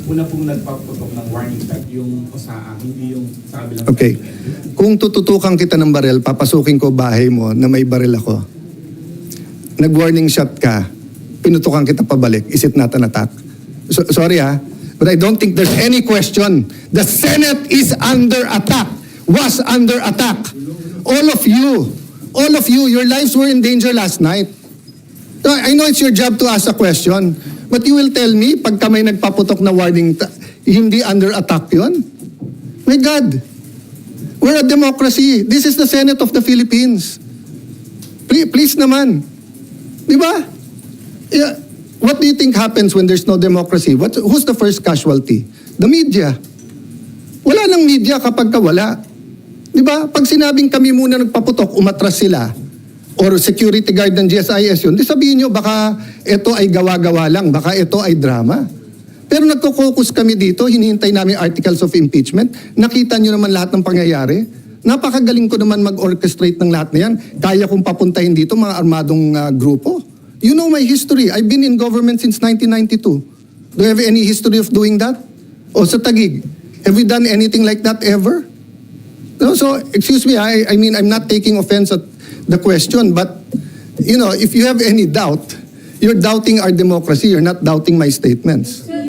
una pong nagpaputok ng warning shot yung Osaa, hindi yung sa kabilang Okay. side. Kung tututukan kita ng baril, papasukin ko bahay mo na may baril ako. Nag-warning shot ka, pinutukan kita pabalik. Is it not an attack? Sorry but I don't think there's any question. The Senate is under attack, was under attack. All of you, your lives were in danger last night. So, I know it's your job to ask a question, but you will tell me, pagka may nagpaputok na warning, hindi under attack yun? My God, we're a democracy. This is the Senate of the Philippines. Please naman. Di ba? Yeah. What do you think happens when there's no democracy? Who's the first casualty? The media. Wala nang media kapag wala. Di ba? Pag sinabing kami muna nagpaputok, umatras sila, or security guard ng GSIS yun, di sabihin nyo baka ito ay gawa-gawa lang, baka ito ay drama. Pero nagko-focus kami dito, hinihintay namin articles of impeachment, nakita nyo naman lahat ng pangyayari. Napakagaling ko naman mag-orchestrate ng lahat na yan. Kaya kong papuntahin dito mga armadong grupo. You know my history. I've been in government since 1992. Do you have any history of doing that? O sa Taguig, have we done anything like that ever? No, so, excuse me, I mean, I'm not taking offense at the question, but, you know, if you have any doubt, you're doubting our democracy, you're not doubting my statements.